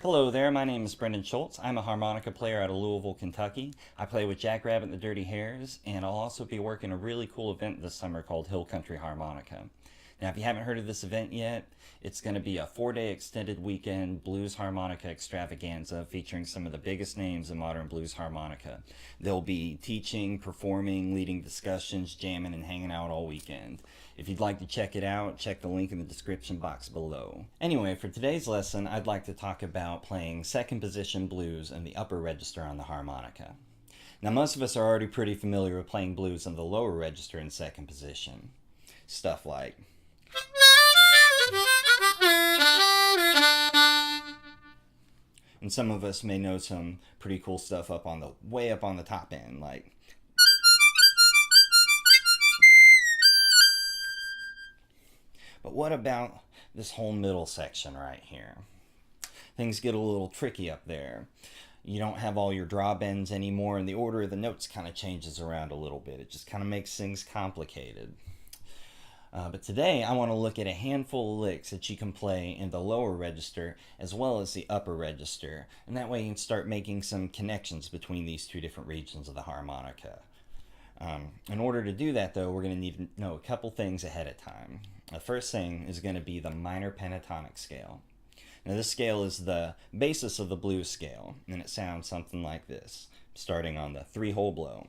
Hello there, my name is Brenden Schultz. I'm a harmonica player out of Louisville, Kentucky. I play with Jackrabbit and the Dirty Hares, and I'll also be working a really cool event this summer called Hill Country Harmonica. Now, if you haven't heard of this event yet, it's going to be a 4-day extended weekend blues harmonica extravaganza featuring some of the biggest names in modern blues harmonica. They'll be teaching, performing, leading discussions, jamming, and hanging out all weekend. If you'd like to check it out, check the link in the description box below. Anyway, for today's lesson, I'd like to talk about playing second position blues in the upper register on the harmonica. Now, most of us are already pretty familiar with playing blues in the lower register in second position. Stuff like... And some of us may know some pretty cool stuff way up on the top end, like... But what about this whole middle section right here? Things get a little tricky up there. You don't have all your draw bends anymore, and the order of the notes kind of changes around a little bit. It just kind of makes things complicated. But today I want to look at a handful of licks that you can play in the lower register as well as the upper register, and that way you can start making some connections between these two different regions of the harmonica. In order to do that, though, we're going to need to know a couple things ahead of time. The first thing is going to be the minor pentatonic scale. Now, this scale is the basis of the blues scale, and it sounds something like this, starting on the 3-hole blow.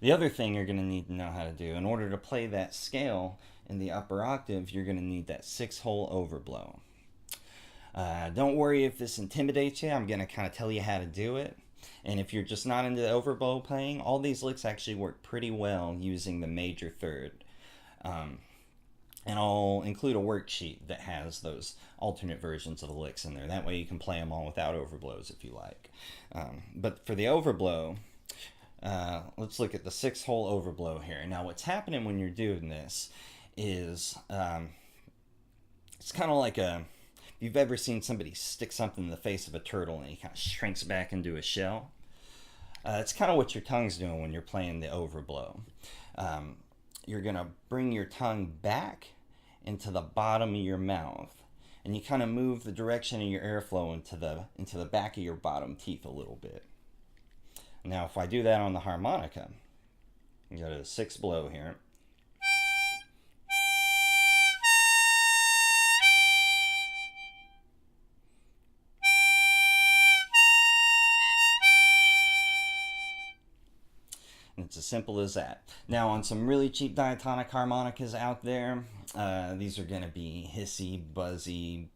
The other thing you're going to need to know how to do, in order to play that scale in the upper octave, you're going to need that 6-hole overblow. Don't worry if this intimidates you. I'm going to kind of tell you how to do it. And if you're just not into the overblow playing, all these licks actually work pretty well using the major third. And I'll include a worksheet that has those alternate versions of the licks in there. That way you can play them all without overblows if you like. But for the overblow... let's look at the 6-hole overblow here. Now, what's happening when you're doing this is it's kind of like if you've ever seen somebody stick something in the face of a turtle and he kind of shrinks back into a shell. It's kind of what your tongue's doing when you're playing the overblow. You're going to bring your tongue back into the bottom of your mouth, and you kind of move the direction of your airflow into the back of your bottom teeth a little bit. Now, if I do that on the harmonica, you go to the 6th blow here. And it's as simple as that. Now, on some really cheap diatonic harmonicas out there, these are going to be hissy, buzzy,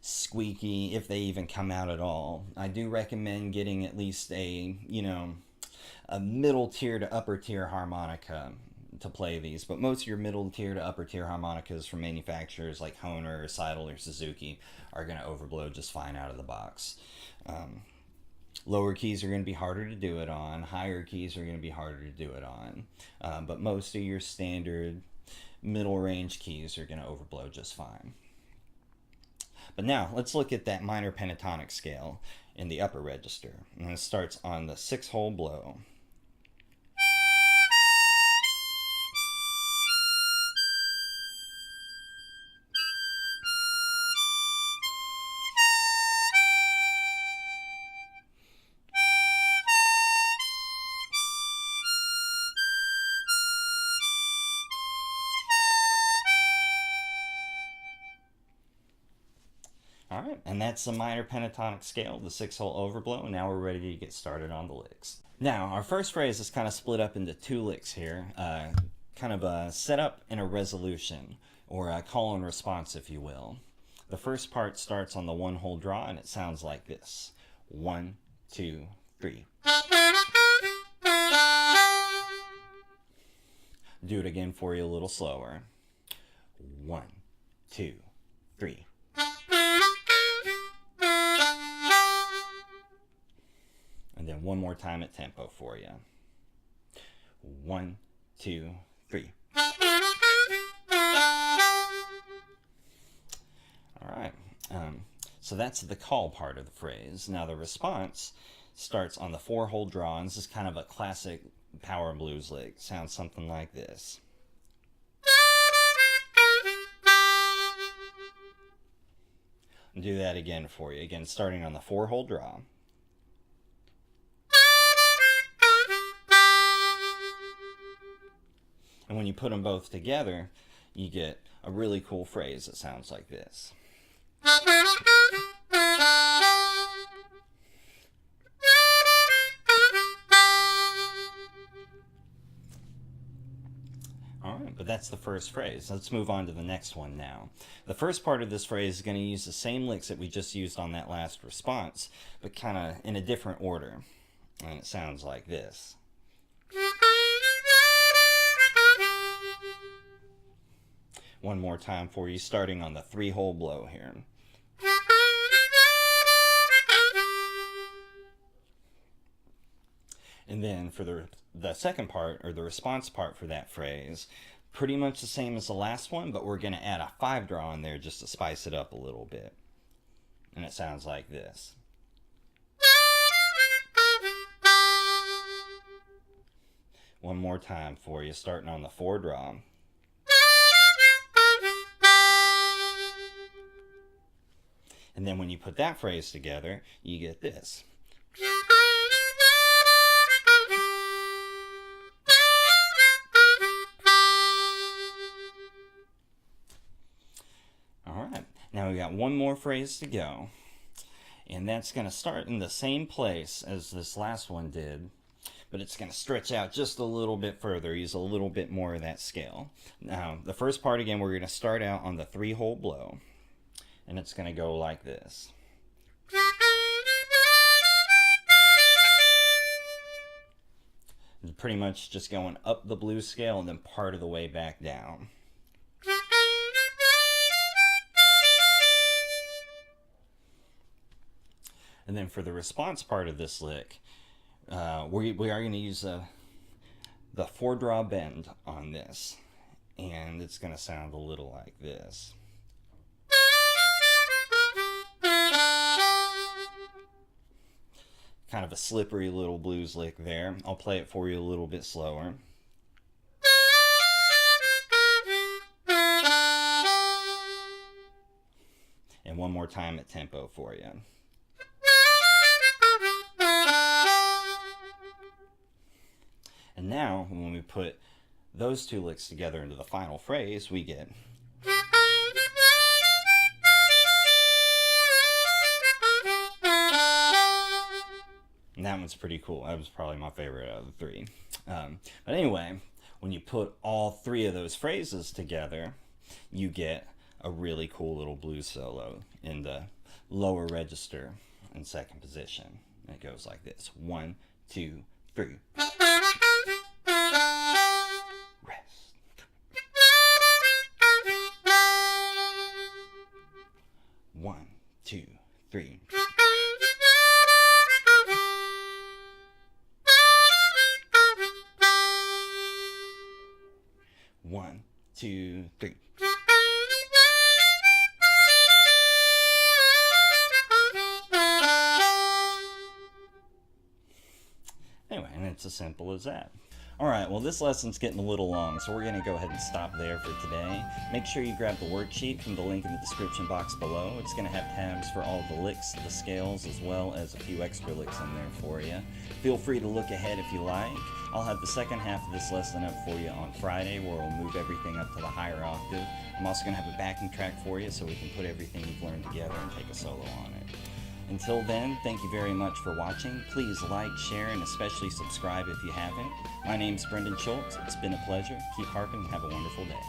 squeaky, if they even come out at all. I do recommend getting at least a middle tier to upper tier harmonica to play these, but most of your middle tier to upper tier harmonicas from manufacturers like Hohner or Seidel or Suzuki are going to overblow just fine out of the box. Lower keys are going to be harder to do it on, higher keys are going to be harder to do it on, but most of your standard middle range keys are going to overblow just fine. But now, let's look at that minor pentatonic scale in the upper register. And it starts on the 6-hole blow. Alright, and that's the minor pentatonic scale, the 6-hole overblow. Now we're ready to get started on the licks. Now, our first phrase is kind of split up into 2 licks here, kind of a setup and a resolution, or a call and response, if you will. The first part starts on the 1-hole draw, and it sounds like this. 1, 2, 3. Do it again for you a little slower. 1, 2, 3. And then one more time at tempo for you. 1, 2, 3. All right. So that's the call part of the phrase. Now the response starts on the 4-hole draw, and this is kind of a classic power blues lick. Sounds something like this. I'll do that again for you. Again, starting on the 4-hole draw. And when you put them both together, you get a really cool phrase that sounds like this. Alright, but that's the first phrase. Let's move on to the next one now. The first part of this phrase is going to use the same licks that we just used on that last response, but kind of in a different order. And it sounds like this. One more time for you, starting on the 3-hole blow here. And then for the second part, or the response part for that phrase, pretty much the same as the last one, but we're going to add a 5 draw in there just to spice it up a little bit. And it sounds like this. One more time for you, starting on the 4 draw. And then when you put that phrase together, you get this. Alright, now we got one more phrase to go. And that's going to start in the same place as this last one did, but it's going to stretch out just a little bit further, use a little bit more of that scale. Now, the first part again, we're going to start out on the 3-hole blow. And it's going to go like this. It's pretty much just going up the blues scale and then part of the way back down. And then for the response part of this lick, we are going to use the 4-draw bend on this. And it's going to sound a little like this. Kind of a slippery little blues lick there. I'll play it for you a little bit slower. And one more time at tempo for you. And now, when we put those 2 licks together into the final phrase, we get... And that one's pretty cool. That was probably my favorite out of the 3. But anyway, when you put all 3 of those phrases together, you get a really cool little blues solo in the lower register in 2nd position. And it goes like this. 1, 2, 3. Rest. 1, 2, 3. 1, 2, 3. Anyway, and it's as simple as that. Alright, well this lesson's getting a little long, so we're going to go ahead and stop there for today. Make sure you grab the worksheet from the link in the description box below. It's going to have tabs for all the licks, the scales, as well as a few extra licks in there for you. Feel free to look ahead if you like. I'll have the second half of this lesson up for you on Friday, where we'll move everything up to the higher octave. I'm also going to have a backing track for you so we can put everything you've learned together and take a solo on it. Until then, thank you very much for watching. Please like, share, and especially subscribe if you haven't. My name's Brenden Schultz. It's been a pleasure. Keep harping and have a wonderful day.